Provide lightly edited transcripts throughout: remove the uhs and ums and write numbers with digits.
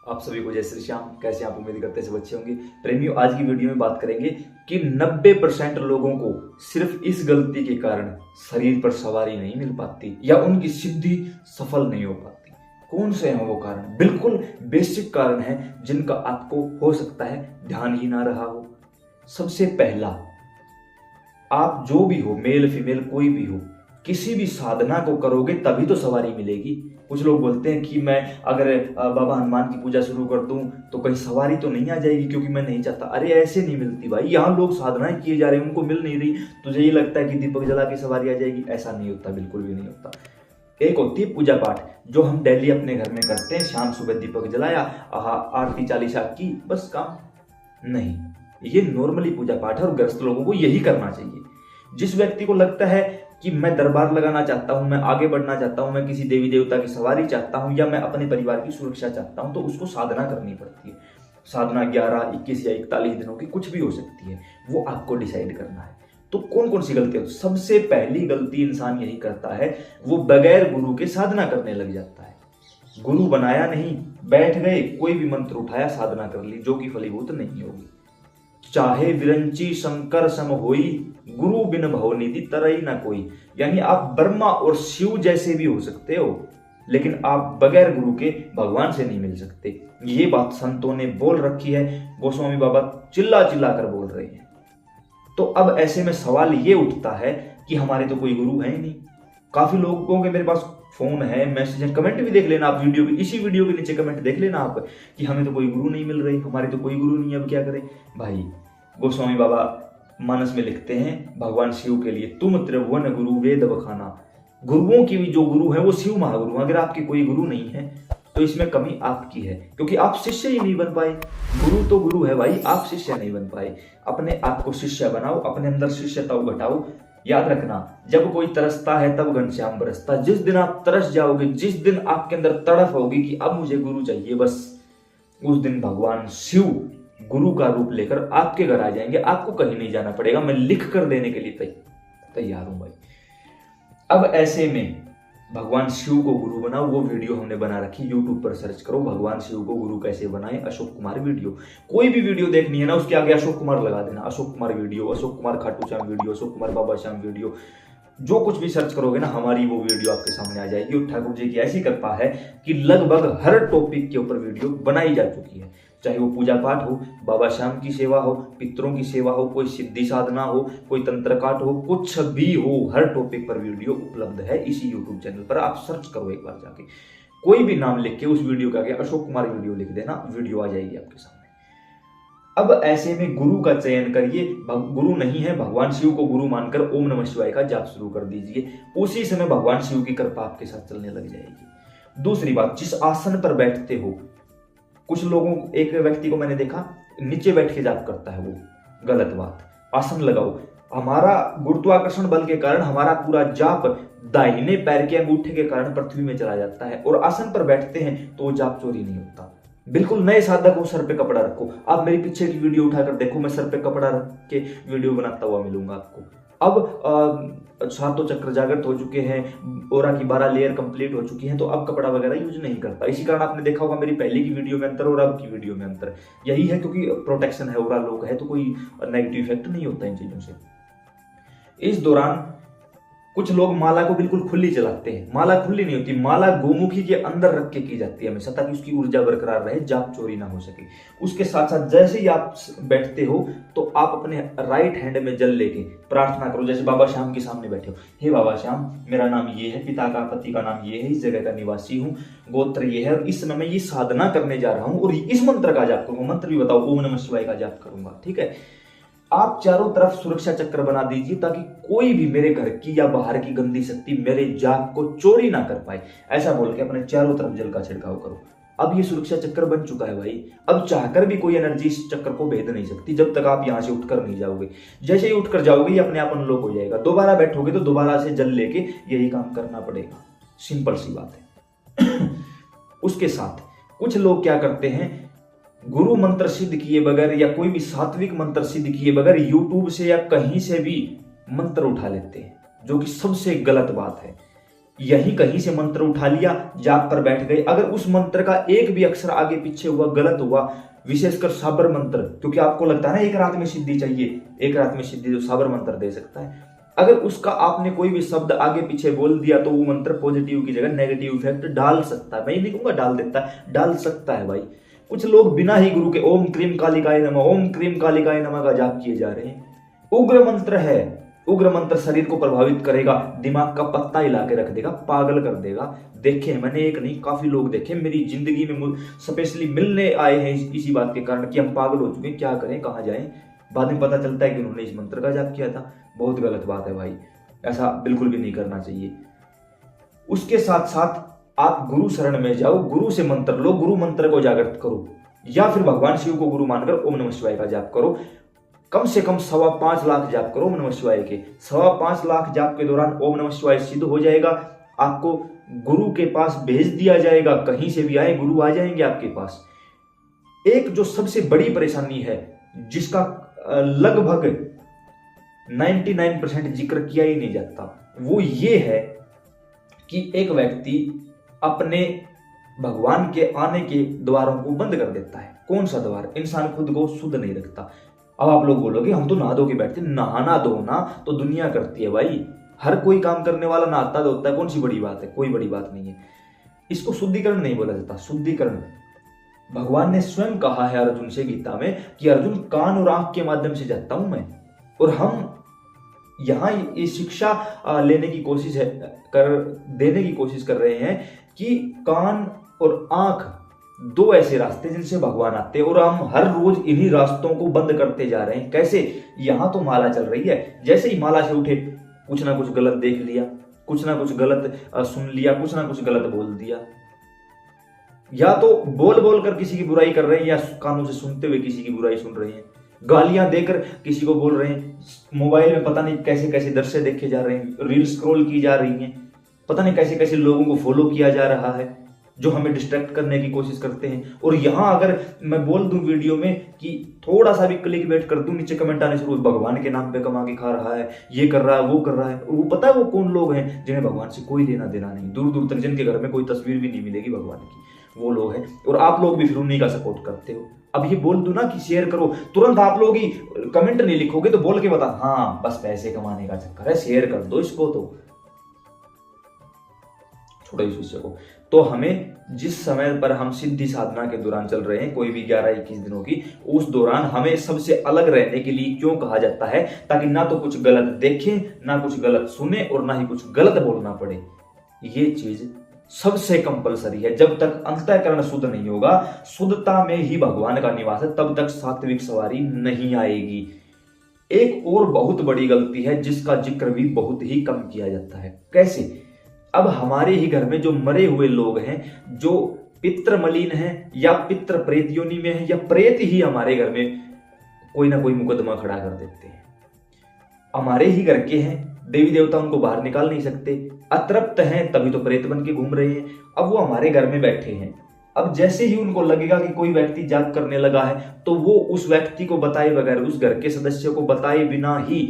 आप सभी को जय श्री श्याम। कैसे आप उम्मीद करते हैं सब अच्छे होंगे। प्रेमियों, आज की वीडियो में बात करेंगे कि 90% लोगों को सिर्फ इस गलती के कारण शरीर पर सवारी नहीं मिल पाती या उनकी सिद्धि सफल नहीं हो पाती। कौन से हैं वो कारण? बिल्कुल बेसिक कारण है जिनका आपको हो सकता है ध्यान ही ना रहा हो। सबसे पहला, आप जो भी हो, मेल फीमेल कोई भी हो, किसी भी साधना को करोगे तभी तो सवारी मिलेगी। कुछ लोग बोलते हैं कि मैं अगर बाबा हनुमान की पूजा शुरू कर दूं तो कहीं सवारी तो नहीं आ जाएगी क्योंकि मैं नहीं चाहता। अरे ऐसे नहीं मिलती भाई। यहाँ लोग साधनाएं किए जा रहे हैं, उनको मिल नहीं रही, तुझे ये लगता है कि दीपक जला के सवारी आ जाएगी। ऐसा नहीं होता, बिल्कुल भी नहीं होता। एक होती है पूजा पाठ जो हम डेली अपने घर में करते हैं। शाम सुबह दीपक जलाया, आरती चालीसा की, बस काम नहीं। ये नॉर्मली पूजा पाठ है और ग्रस्त लोगों को यही करना चाहिए। जिस व्यक्ति को लगता है कि मैं दरबार लगाना चाहता हूं, मैं आगे बढ़ना चाहता हूं, मैं किसी देवी देवता की सवारी चाहता हूं या मैं अपने परिवार की सुरक्षा चाहता हूं, तो उसको साधना करनी पड़ती है। साधना 11, 21 या 41 दिनों की कुछ भी हो सकती है, वो आपको डिसाइड करना है। तो कौन कौन सी गलती है? सबसे पहली गलती इंसान यही करता है, वो बगैर गुरु के साधना करने लग जाता है। गुरु बनाया नहीं, बैठ गए, कोई भी मंत्र उठाया, साधना कर ली, जो कि फलीभूत नहीं होगी। चाहे विरंची शंकर सम होई, गुरु बिन भवनिधि तरई ना कोई। यानी आप ब्रह्मा और शिव जैसे भी हो सकते हो, लेकिन आप बगैर गुरु के भगवान से नहीं मिल सकते। ये बात संतों ने बोल रखी है, गोस्वामी बाबा चिल्ला चिल्ला कर बोल रहे हैं। तो अब ऐसे में सवाल ये उठता है कि हमारे तो कोई गुरु है ही नहीं। काफी लोगों के मेरे पास फोन है, मैसेज है, कमेंट भी देख लेना आप वीडियो के, इसी वीडियो के नीचे कमेंट देख लेना आप कि हमें तो कोई गुरु नहीं मिल रही, हमारे तो कोई गुरु नहीं है, अब क्या करें भाई। गोस्वामी बाबा मानस में लिखते हैं भगवान शिव के लिए, तुम त्रिभुवन गुरु वेद बखाना। गुरुओं की भी जो गुरु है वो शिव महागुरु। अगर आपके कोई गुरु नहीं है तो इसमें कमी आपकी है, क्योंकि आप शिष्य ही नहीं बन पाए। गुरु तो गुरु है भाई, आप शिष्य नहीं बन पाए। अपने आप को शिष्य बनाओ, अपने अंदर शिष्यता घटाओ। याद रखना, जब कोई तरसता है तब घनश्याम बरसता। जिस दिन आप तरस जाओगे, जिस दिन आपके अंदर तड़फ होगी कि अब मुझे गुरु चाहिए, बस उस दिन भगवान शिव गुरु का रूप लेकर आपके घर आ जाएंगे। आपको कहीं नहीं जाना पड़ेगा, मैं लिख कर देने के लिए तैयार हूं भाई। अब ऐसे में भगवान शिव को गुरु बनाओ, वो वीडियो हमने बना रखी, यूट्यूब पर सर्च करो भगवान शिव को गुरु कैसे बनाए, अशोक कुमार वीडियो। कोई भी वीडियो देखनी है ना, उसके आगे अशोक कुमार लगा देना, अशोक कुमार वीडियो, अशोक कुमार खाटू श्याम वीडियो, अशोक कुमार बाबा श्याम वीडियो। जो कुछ भी सर्च करोगे ना, हमारी वो वीडियो आपके सामने आ जाएगी। और ठाकुर जी की ऐसी कृपा है कि लगभग हर टॉपिक के ऊपर वीडियो बनाई जा चुकी है। चाहे वो पूजा पाठ हो, बाबा श्याम की सेवा हो, पितरों की सेवा हो, कोई सिद्धि साधना हो, कोई तंत्र काट हो, कुछ भी हो, हर टॉपिक पर वीडियो उपलब्ध है इसी यूट्यूब चैनल पर। आप सर्च करो एक बार जाके, कोई भी नाम लिख के उस वीडियो के आगे अशोक कुमार वीडियो लिख देना, वीडियो आ जाएगी आपके सामने। अब ऐसे में गुरु का चयन करिए। गुरु नहीं है, भगवान शिव को गुरु मानकर ओम नमः शिवाय का जाप शुरू कर दीजिए। उसी समय भगवान शिव की कृपा आपके साथ चलने लग जाएगी। दूसरी बात, जिस आसन पर बैठते हो, कुछ लोगों, एक व्यक्ति को मैंने देखा नीचे बैठ के जाप करता है, वो गलत बात। आसन लगाओ। हमारा गुरुत्वाकर्षण बल के कारण हमारा पूरा जाप दाहिने पैर के अंगूठे के कारण पृथ्वी में चला जाता है, और आसन पर बैठते हैं तो वो जाप चोरी नहीं होता। बिल्कुल नए साधक हो, सर पे कपड़ा रखो। आप मेरी पीछे की वीडियो उठाकर देखो, मैं सर पे कपड़ा रख के वीडियो बनाता हुआ मिलूंगा आपको। अब सातों चक्र जागृत हो चुके हैं, ओरा की 12 लेयर कंप्लीट हो चुकी हैं, तो अब कपड़ा वगैरह यूज नहीं करता। इसी कारण आपने देखा होगा मेरी पहले की वीडियो में अंतर और अब की वीडियो में अंतर यही है, क्योंकि प्रोटेक्शन है, ओरा लोग है, तो कोई नेगेटिव इफेक्ट नहीं होता इन चीजों से। इस दौरान कुछ लोग माला को बिल्कुल खुली चलाते हैं। माला खुली नहीं होती, माला गोमुखी के अंदर रख के की जाती है हमेशा, ताकि उसकी ऊर्जा बरकरार रहे, जाप चोरी ना हो सके। उसके साथ साथ जैसे ही आप बैठते हो तो आप अपने राइट हैंड में जल लेके प्रार्थना करो। जैसे बाबा श्याम के सामने बैठे हो, हे बाबा श्याम, मेरा नाम ये है, पिता का पति का नाम ये है, इस जगह का निवासी हूँ, गोत्र ये है, और इस समय मैं ये साधना करने जा रहा हूँ और इस मंत्र का जाप करूंगा। मंत्र भी बताओ, ओम नमः शिवाय का जाप करूंगा। ठीक है, आप चारों तरफ सुरक्षा चक्र बना दीजिए ताकि कोई भी मेरे घर की या बाहर की गंदी शक्ति मेरे जाप को चोरी ना कर पाए। ऐसा बोल के अपने चारों तरफ जल का छिड़काव करो। अब ये सुरक्षा चक्र बन चुका है भाई। अब चाहकर भी कोई एनर्जी इस चक्र को भेद नहीं सकती जब तक आप यहां से उठकर नहीं जाओगे। जैसे ही उठकर जाओगे ये अपने आप अनलॉक हो जाएगा। दोबारा बैठोगे तो दोबारा से जल लेके यही काम करना पड़ेगा। सिंपल सी बात है। उसके साथ कुछ लोग क्या करते हैं, गुरु मंत्र सिद्ध किए बगैर या कोई भी सात्विक मंत्र सिद्ध किए बगैर यूट्यूब से या कहीं से भी मंत्र उठा लेते हैं, जो कि सबसे गलत बात है। यही कहीं से मंत्र उठा लिया, जाप पर बैठ गए, अगर उस मंत्र का एक भी अक्षर आगे पीछे हुआ, गलत हुआ, विशेषकर साबर मंत्र, क्योंकि आपको लगता है ना एक रात में सिद्धि चाहिए, एक रात में सिद्धि जो साबर मंत्र दे सकता है, अगर उसका आपने कोई भी शब्द आगे पीछे बोल दिया तो वो मंत्र पॉजिटिव की जगह नेगेटिव इफेक्ट डाल सकता है। मैं नहीं कहूंगा डाल देता है, डाल सकता है भाई। कुछ लोग बिना ही गुरु के ओम क्रीम कालिकाय नमः, ओम क्रीम कालिकाय नमः का जाप किए जा रहे हैं। उग्र मंत्र है, उग्र मंत्र शरीर को प्रभावित करेगा, दिमाग का पत्ता हिला के रख देगा, पागल कर देगा। देखे मैंने, एक नहीं काफी लोग देखे मेरी जिंदगी में, स्पेशली मिलने आए हैं इसी बात के कारण कि हम पागल हो चुके हैं, क्या करें कहाँ जाएं। बाद में पता चलता है कि उन्होंने इस मंत्र का जाप किया था। बहुत गलत बात है भाई, ऐसा बिल्कुल भी नहीं करना चाहिए। उसके साथ साथ आप गुरु शरण में जाओ, गुरु से मंत्र लो, गुरु मंत्र को जागृत करो, या फिर भगवान शिव को गुरु मानकर ओम नमः शिवाय का जाप करो। कम से कम 5.25 लाख जाप करो ओम नमः शिवाय के। 5.25 लाख जाप के दौरान ओम नमः शिवाय सिद्ध हो जाएगा, आपको गुरु के पास भेज दिया जाएगा। कहीं से भी आए गुरु आ जाएंगे आपके पास। एक जो सबसे बड़ी परेशानी है, जिसका लगभग 99% जिक्र किया ही नहीं जाता, वो ये है कि एक व्यक्ति अपने भगवान के आने के द्वारों को बंद कर देता है। कौन सा द्वार? इंसान खुद को शुद्ध नहीं रखता। अब आप लोग बोलोगे हम तो नहा धो के बैठते, नहाना धोना तो दुनिया करती है भाई, हर कोई काम करने वाला नहाता धोता है, कौन सी बड़ी बात है? कोई बड़ी बात नहीं है। इसको शुद्धिकरण नहीं बोला जाता। शुद्धिकरण भगवान ने स्वयं कहा है अर्जुन से गीता में कि अर्जुन कान और आंख के माध्यम से जाता हूं मैं। और हम यहां ये शिक्षा लेने की कोशिश देने की कोशिश कर रहे हैं कि कान और आंख दो ऐसे रास्ते जिनसे भगवान आते हैं, और हम हर रोज इन्हीं रास्तों को बंद करते जा रहे हैं। कैसे? यहां तो माला चल रही है, जैसे ही माला से उठे कुछ ना कुछ गलत देख लिया, कुछ ना कुछ गलत सुन लिया, कुछ ना कुछ गलत बोल दिया, या तो बोल बोल कर किसी की बुराई कर रहे हैं, या कानों से सुनते हुए किसी की बुराई सुन रहे हैं, गालियां देकर किसी को बोल रहे हैं, मोबाइल में पता नहीं कैसे कैसे दृश्य देखे जा रहे हैं, रील स्क्रॉल की जा रही हैं, पता नहीं कैसे कैसे लोगों को फॉलो किया जा रहा है जो हमें डिस्ट्रैक्ट करने की कोशिश करते हैं। और यहां अगर मैं बोल दूं वीडियो में कि थोड़ा सा भी क्लिक बेट कर दूं, नीचे कमेंट आने शुरू, भगवान के नाम पे कमा के खा रहा है, ये कर रहा है, वो कर रहा है। और वो पता है वो कौन लोग हैं जिन्हें भगवान से कोई लेना देना नहीं, दूर दूर तक जिनके घर में कोई तस्वीर भी नहीं मिलेगी भगवान की, वो लोग हैं। और आप लोग भी फिर उन्हीं का सपोर्ट करते हो। अब ये बोल दो ना कि शेयर करो, तुरंत आप लोग ही कमेंट नहीं लिखोगे तो बोल के बता, हाँ बस पैसे कमाने का चक्कर है, शेयर कर दो इसको, तो छोड़ो इस विषय को। तो हमें जिस समय पर हम सिद्धि साधना के दौरान चल रहे हैं, कोई भी 11-21 दिनों की, उस दौरान हमें सबसे अलग रहने के लिए क्यों कहा जाता है? ताकि ना तो कुछ गलत देखें, ना कुछ गलत सुने, और ना ही कुछ गलत बोलना पड़े। ये चीज सबसे कंपलसरी है। जब तक अंतःकरण शुद्ध नहीं होगा, शुद्धता में ही भगवान का निवास है, तब तक सात्विक सवारी नहीं आएगी। एक और बहुत बड़ी गलती है जिसका जिक्र भी बहुत ही कम किया जाता है। कैसे? अब हमारे ही घर में जो मरे हुए लोग हैं, जो पितृ मलिन हैं, या पितृ प्रेत योनि में है, या प्रेत ही हमारे घर में कोई ना कोई मुकदमा खड़ा कर देते हैं। हमारे ही घर के हैं, देवी देवता उनको बाहर निकाल नहीं सकते, अतृप्त हैं तभी तो प्रेत बन के घूम रहे हैं। अब वो हमारे घर में बैठे हैं, अब जैसे ही उनको लगेगा कि कोई व्यक्ति जाप करने लगा है, तो वो उस व्यक्ति को बताए बगैर, उस घर के सदस्य को बताए बिना ही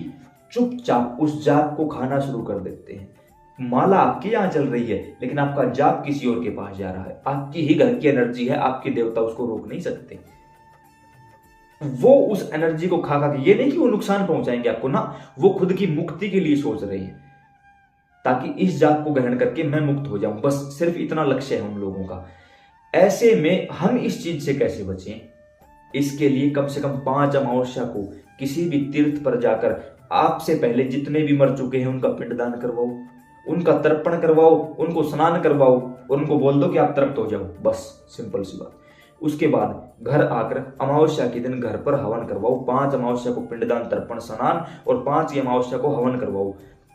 चुपचाप उस जाप को खाना शुरू कर देते हैं। माला आपके यहाँ चल रही है, लेकिन आपका जाप किसी और के पास जा रहा है। आपकी ही घर की एनर्जी है, आपके देवता उसको रोक नहीं सकते। वो उस एनर्जी को खा के, ये नहीं कि वो नुकसान पहुंचाएंगे आपको ना, वो खुद की मुक्ति के लिए सोच रहे हैं, ताकि इस जाप को ग्रहण करके मैं मुक्त हो जाऊं। बस सिर्फ इतना लक्ष्य है हम लोगों का। ऐसे में हम इस चीज से कैसे बचें? इसके लिए कम से कम 5 अमावस्या को किसी भी तीर्थ पर जाकर आपसे पहले जितने भी मर चुके हैं उनका पिंडदान करवाओ, उनका तर्पण करवाओ, उनको स्नान करवाओ, और उनको बोल दो कि आप तृप्त हो जाओ। बस सिंपल सी बात। उसके बाद घर आकर अमावस्या के दिन घर पर हवन करवाओ। 5 अमावस्या को पिंडदान, तर्पण, स्नान, और 5 अमावस्या को हवन करवाओ।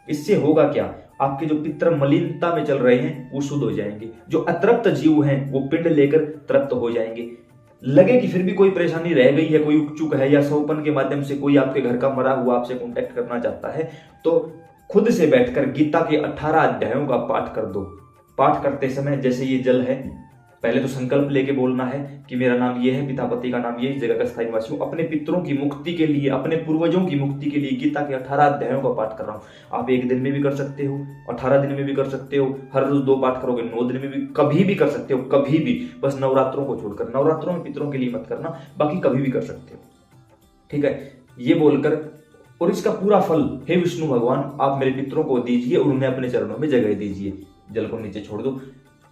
इससे होगा क्या? आपके जो पितृ मलिनता में चल रहे हैं वो शुद्ध हो जाएंगे। जो अतृप्त जीव हैं वो पिंड लेकर तृप्त हो जाएंगे। लगे कि फिर भी कोई परेशानी रह गई है, कोई उपचुक है, या सौपन के माध्यम से कोई आपके घर का मरा हुआ आपसे कॉन्टेक्ट करना चाहता है, तो खुद से बैठकर गीता के 18 अध्यायों का पाठ कर दो। पाठ करते समय जैसे ये जल है, पहले तो संकल्प लेके बोलना है कि मेरा नाम ये है, पिता पति का नाम ये, इस जगह का स्थायी निवासी हूँ, अपने पितरों की मुक्ति के लिए, अपने पूर्वजों की मुक्ति के लिए गीता के 18 अध्यायों का पाठ कर रहा हूँ। आप एक दिन में भी कर सकते हो, 18 दिन में भी कर सकते हो, हर रोज 2 पाठ करोगे, 9 दिन में भी, कभी भी कर सकते हो, कभी भी। बस नवरात्रों को छोड़कर, नवरात्रों में पितरों के लिए मत करना, बाकी कभी भी कर सकते हो, ठीक है। ये बोलकर, और इसका पूरा फल हे विष्णु भगवान आप मेरे पितरों को दीजिए और उन्हें अपने चरणों में जगह दीजिए। जल को नीचे छोड़ दो।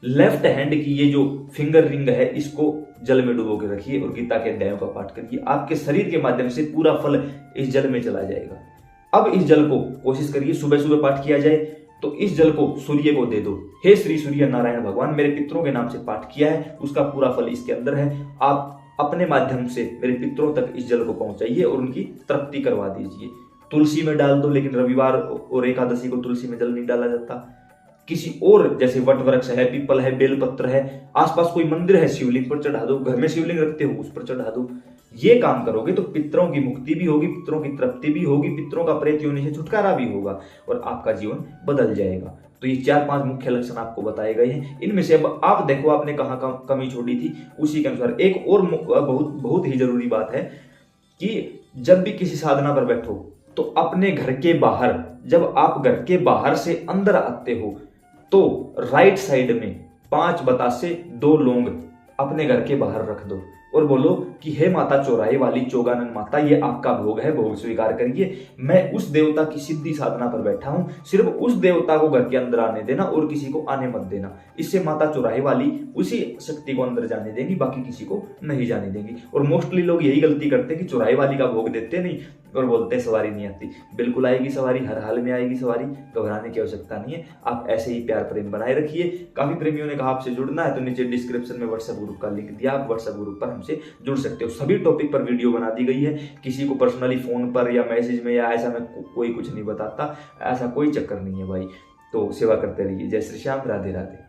लेफ्ट हैंड की ये जो फिंगर रिंग है इसको जल में डुबो के रखिए और गीता के अध्यायों का पाठ करिए। आपके शरीर के माध्यम से पूरा फल इस जल में चला जाएगा। अब इस जल को कोशिश करिए सुबह सुबह पाठ किया जाए, तो इस जल को सूर्य को दे दो। हे श्री सूर्य नारायण भगवान, मेरे पितरों के नाम से पाठ किया है, उसका पूरा फल इसके अंदर है। आप अपने माध्यम से मेरे पितरों तक इस जल को पहुंचाइए और उनकी तृप्ति करवा दीजिए। तुलसी में डाल दो, लेकिन रविवार और एकादशी को तुलसी में जल नहीं डाला जाता। किसी और, जैसे वट वृक्ष है, पीपल है, बेलपत्र है, आसपास कोई मंदिर है, शिवलिंग पर चढ़ा दो। घर में शिवलिंग रखते हो, उस पर चढ़ा दो। ये काम करोगे तो पितरों की मुक्ति भी होगी, पितरों की तृप्ति भी होगी, पितरों का प्रेत योनि से छुटकारा भी होगा और आपका जीवन बदल जाएगा। तो ये 4-5 मुख्य लक्षण आपको बताए गए हैं। इनमें से अब आप देखो आपने कहाँ कमी छोड़ी थी, उसी के अनुसार एक और बहुत ही जरूरी बात है कि जब भी किसी साधना पर बैठो तो अपने घर के बाहर, जब आप घर के बाहर से अंदर आते हो तो राइट साइड में 5 बतासे 2 लौंग अपने घर के बाहर रख दो और बोलो कि हे माता चौराहे वाली चौगानन माता, ये आपका भोग है, भोग स्वीकार करिए। मैं उस देवता की सिद्धि साधना पर बैठा हूं, सिर्फ उस देवता को घर के अंदर आने देना और किसी को आने मत देना। इससे माता चौराहे वाली उसी शक्ति को अंदर जाने देंगी, बाकी किसी को नहीं जाने देंगी। और मोस्टली लोग यही गलती करते हैं कि चौराहे वाली का भोग देते नहीं और बोलते हैं सवारी नहीं आती। बिल्कुल आएगी सवारी, हर हाल में आएगी सवारी, घबराने की आवश्यकता नहीं है। आप ऐसे ही प्यार प्रेम बनाए रखिए। काफी प्रेमियों ने कहा आपसे जुड़ना है तो नीचे डिस्क्रिप्शन में व्हाट्सएप ग्रुप का लिंक दिया, आप व्हाट्सएप ग्रुप पर हमसे जुड़ सकते हो। सभी टॉपिक पर वीडियो बना दी गई है, किसी को पर्सनली फोन पर या मैसेज में या ऐसा मैं कोई कुछ नहीं बताता, ऐसा कोई चक्कर नहीं है भाई। तो सेवा करते रहिए। जय श्री श्याम, राधे राधे।